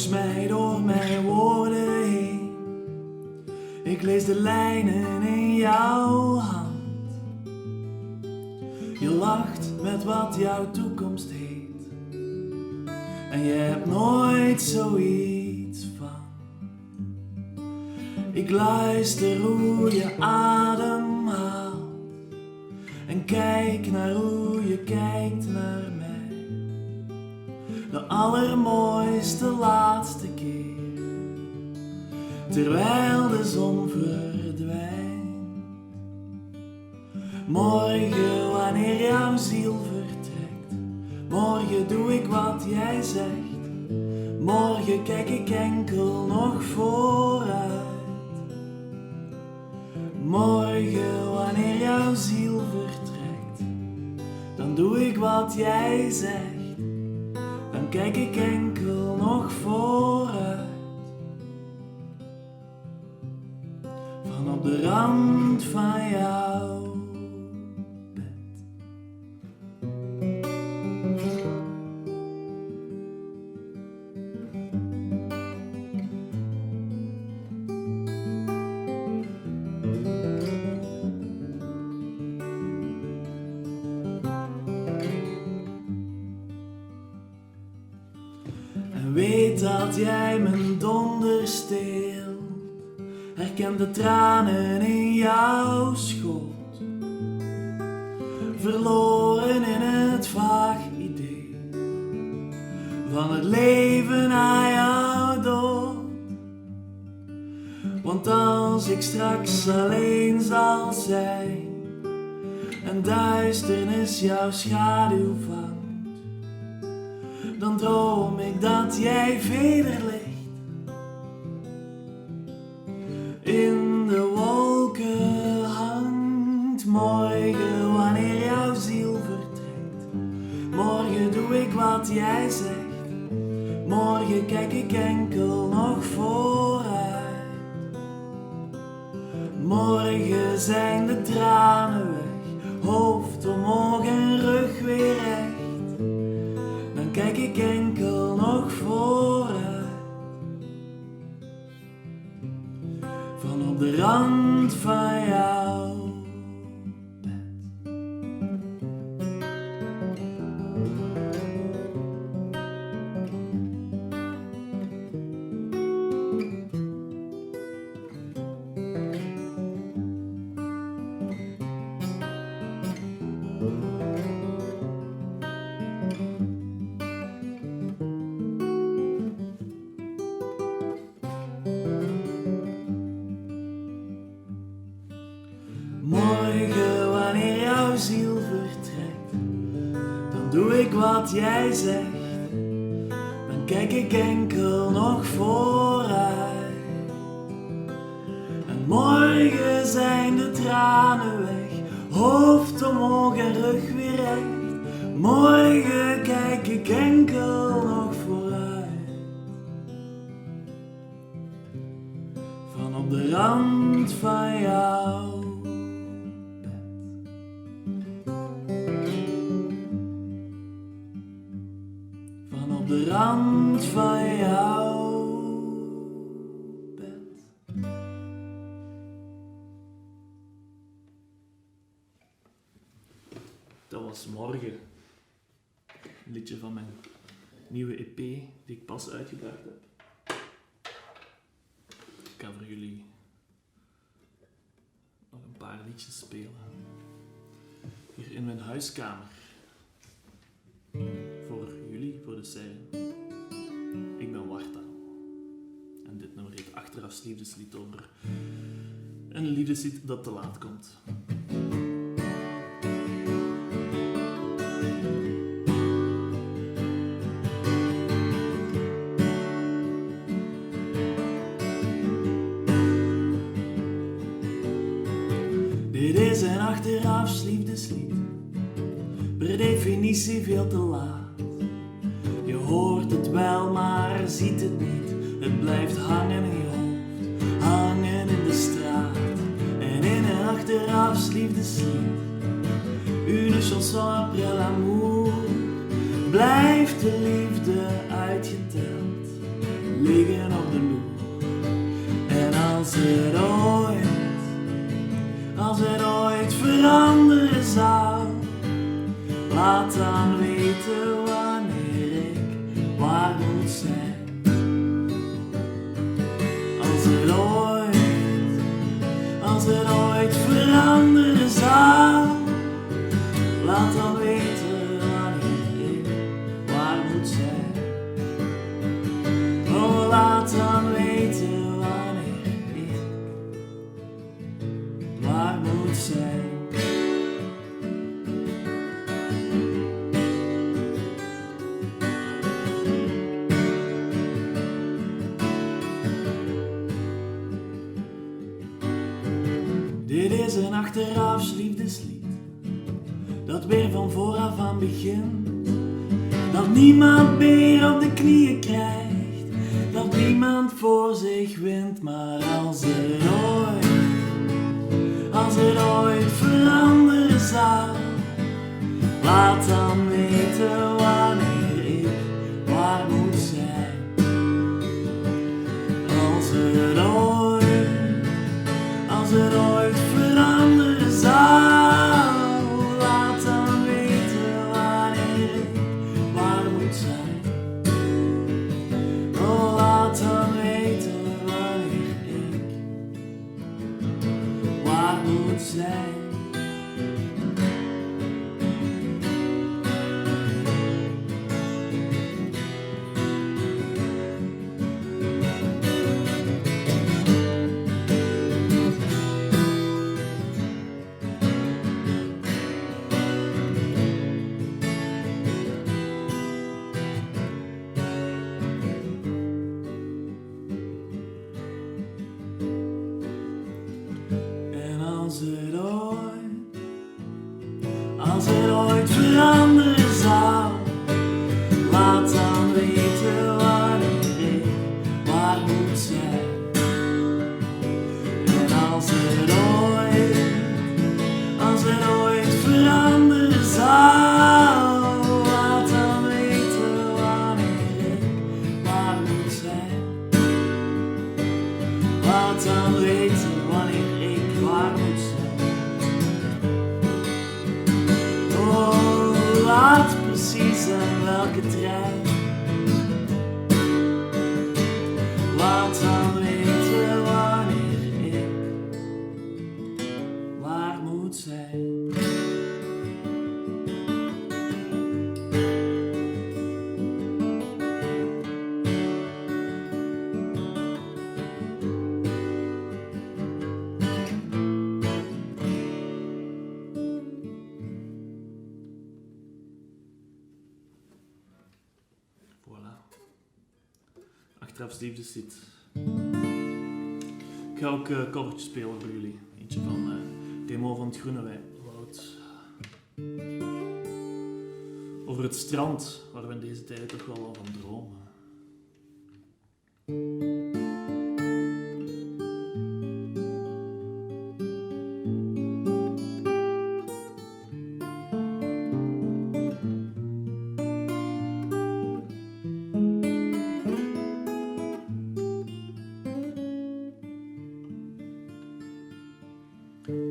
langs mij, door mijn woorden heen. Ik lees de lijnen in jouw hand. Je lacht met wat jouw toekomst heet. En je hebt nooit zoiets van. Ik luister hoe je ademhaalt. En kijk naar hoe je kijkt naar mij. De allermooiste laatste keer. Terwijl de zon verdwijnt. Morgen wanneer jouw ziel vertrekt. Morgen doe ik wat jij zegt. Morgen kijk ik enkel nog vooruit. Morgen wanneer jouw ziel vertrekt. Dan doe ik wat jij zegt. Dan kijk ik enkel nog vooruit. Van op de rand van jouw bed. En weet dat jij mijn donder steelt. Herken de tranen in jouw schoot. Verloren in het vaag idee van het leven na jouw dood. Want als ik straks alleen zal zijn en duisternis jouw schaduw vangt, dan droom ik dat jij verder ligt. In de wolken hangt. Morgen wanneer jouw ziel vertrekt. Morgen doe ik wat jij zegt. Morgen kijk ik enkel nog vooruit. Morgen zijn de tranen weg. Hoofd omhoog en rug weer recht. Dan kijk ik enkel nog vooruit. Van op de rand van jouw bed. Morgen wanneer jouw ziel vertrekt, dan doe ik wat jij zegt. Dan kijk ik enkel nog vooruit. En morgen zijn de tranen weg. Hoofd omhoog en rug weer recht. Morgen kijk ik enkel nog vooruit. Van op de rand van jou. Op de rand van jouw bed. Dat was Morgen. Een liedje van mijn nieuwe EP die ik pas uitgebracht heb. Ik ga voor jullie nog een paar liedjes spelen. Hier in mijn huiskamer. Voor jullie, voor de Seiren. Ik ben Warta. En dit nummer heet Achterafs liefdeslied over een liefdeslied dat te laat komt. Dit is een achterafs liefdeslied. Per definitie veel te laat. Je hoort het wel, maar ziet het niet. Het blijft hangen in je hoofd, hangen in de straat. En in een achterafs liefdeslied, une chanson après l'amour, blijft de liefde uitgeteld. zijn. Als het ooit veranderen zou, laat dan weten wanneer ik waar moet zijn. Oh, laat dan weten wanneer ik waar moet zijn. Dit is een achterafs liefdeslied, dat weer van vooraf aan begint. Dat niemand meer op de knieën krijgt, dat niemand voor zich wint. Maar als het ooit veranderen zou, laat dan weten wanneer ik waar moet zijn. Als het ooit veranderen zou, laat dan weten wanneer ik waar moet zijn. Oh, laat dan weten wanneer ik waar moet zijn. Als het ooit veranderen zou, laat dan weten wanneer ik waar moet zijn. En als het ooit veranderen zou, laat dan weten wanneer ik waar moet zijn. Laat dan weten wanneer ik waar moet zijn. Laat precies aan welke trein. Laat dan weten wanneer ik waar moet zijn. Achterafs liefdeslied. Ik ga ook covertjes spelen voor jullie. Eentje van Demo van het Groene Woud. Over het strand, waar we in deze tijd toch wel van dromen.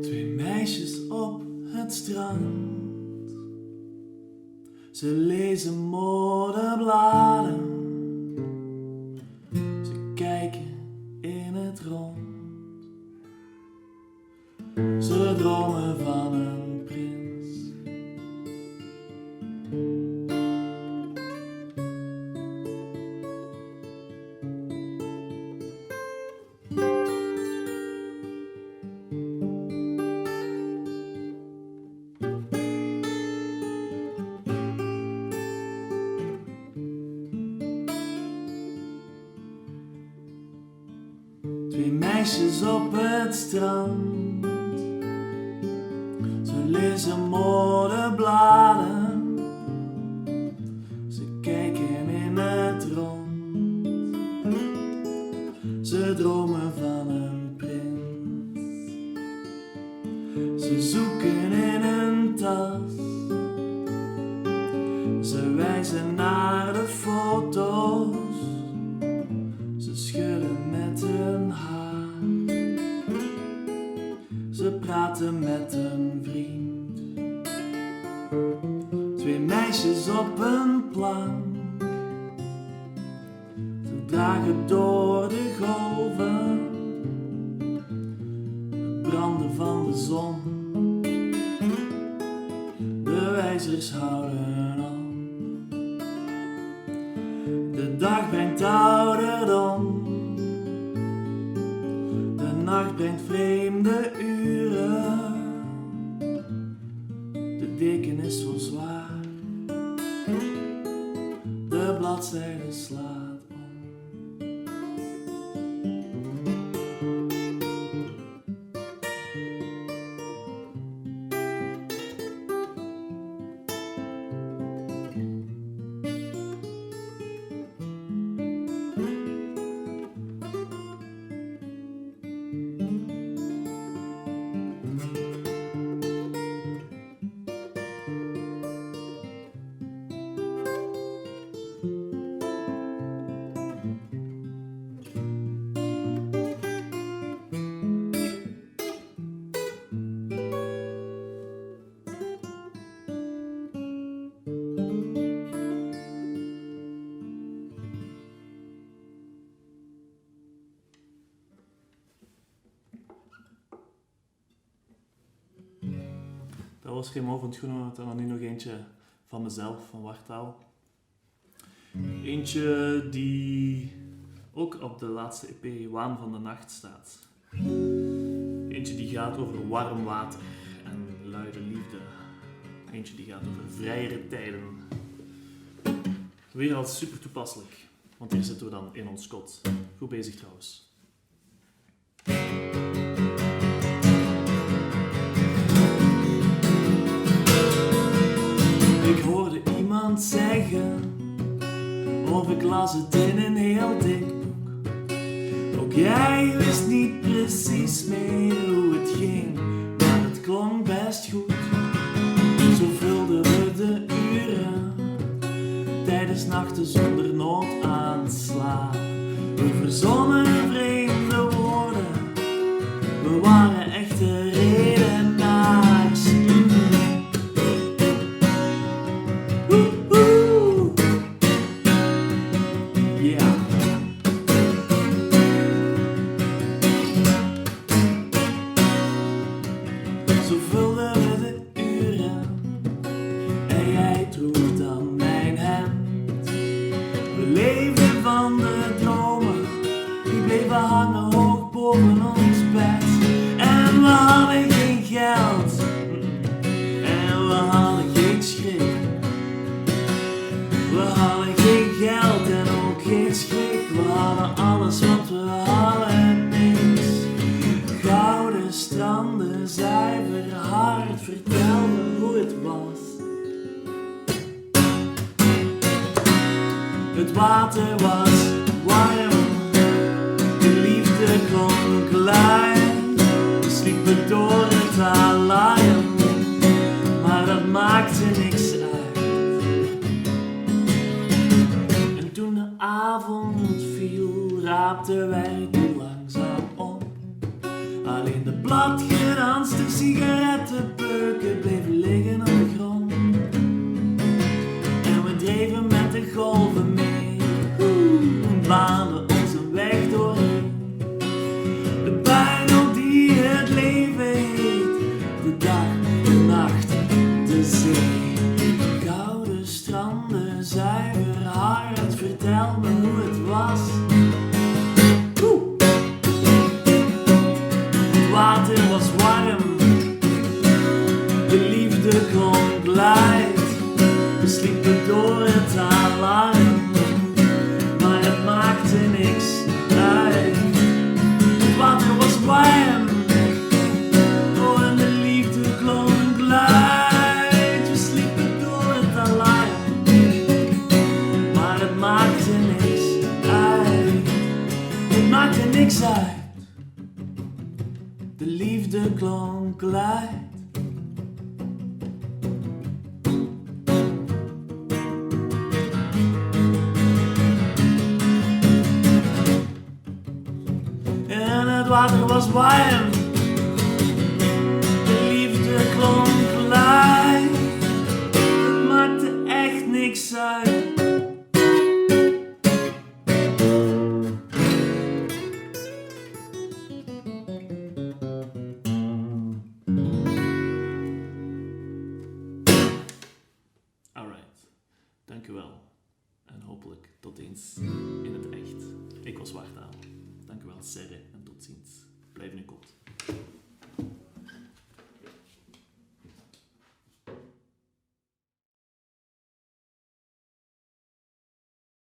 Twee meisjes op het strand, ze lezen modebladen, ze kijken in het rond, ze dromen van een prins. Twee meisjes op het strand, ze lezen modebladen, ze kijken in het rond, ze dromen van een prins. Ze zoeken in een tas, ze wijzen naar de foto's, ze schudden met hun haar. Ze praten met een vriend. Twee meisjes op een plank, jagen door de golven, het branden van de zon. De wijzers houden op. De dag brengt ouderdom, de nacht brengt vreemde uren. De deken is zo zwaar, de bladzijde slaat om. Dat was geen van het groene, dan nu nog eentje van mezelf, van Wartaal. Eentje die ook op de laatste EP Waan van de Nacht staat. Eentje die gaat over warm water en luide liefde. Eentje die gaat over vrijere tijden. Weer al super toepasselijk, want hier zitten we dan in ons kot. Goed bezig trouwens. Ik hoorde iemand zeggen, of ik las het in een heel dik boek. Ook jij wist niet precies meer hoe het ging, maar het klonk best goed. Zo vulden we de uren, tijdens nachten zonder nood aan slaap. We verzonnen vreemde woorden, we waren echte redenaars. Ja. Zo vulden we de uren en jij droeg dan mijn hemd. We leefden van de dromen, die bleven hangen hoog boven ons bed. En we hadden geen geld, en we hadden geen schrik. We hadden geen geld en ook geen schrik. We hadden alles, want we hadden niks. Gouden stranden, zuiver hart, vertelden hoe het was. Het water was warm, de liefde klonk luid. We sliepen door het alarm, maar dat maakte niks uit. En toen de avond viel, raapten wij die langzaam op. Alleen de bladgeranste sigarettenpeuken bleven liggen op de grond. En we dreven met de golven mee, baanden ons een weg doorheen. De pijn die het leven heet, de dag, de nacht, de zee. Gouden stranden, zuiver hart, vertel me hoe het was. Het water was warm, de liefde klonk luid. We sliepen door het alarm, maar het maakte niks uit. Het water was warm, oh en de liefde klonk luid. We sliepen door het alarm, maar het maakte niks uit. Het maakte niks uit. De liefde klonk luid. En het water was warm, de liefde klonk luid. Het maakte echt niks uit. ziens in het echt. Ik was Wartaal. Dank u wel, Serre, en tot ziens. Blijf in uw kot.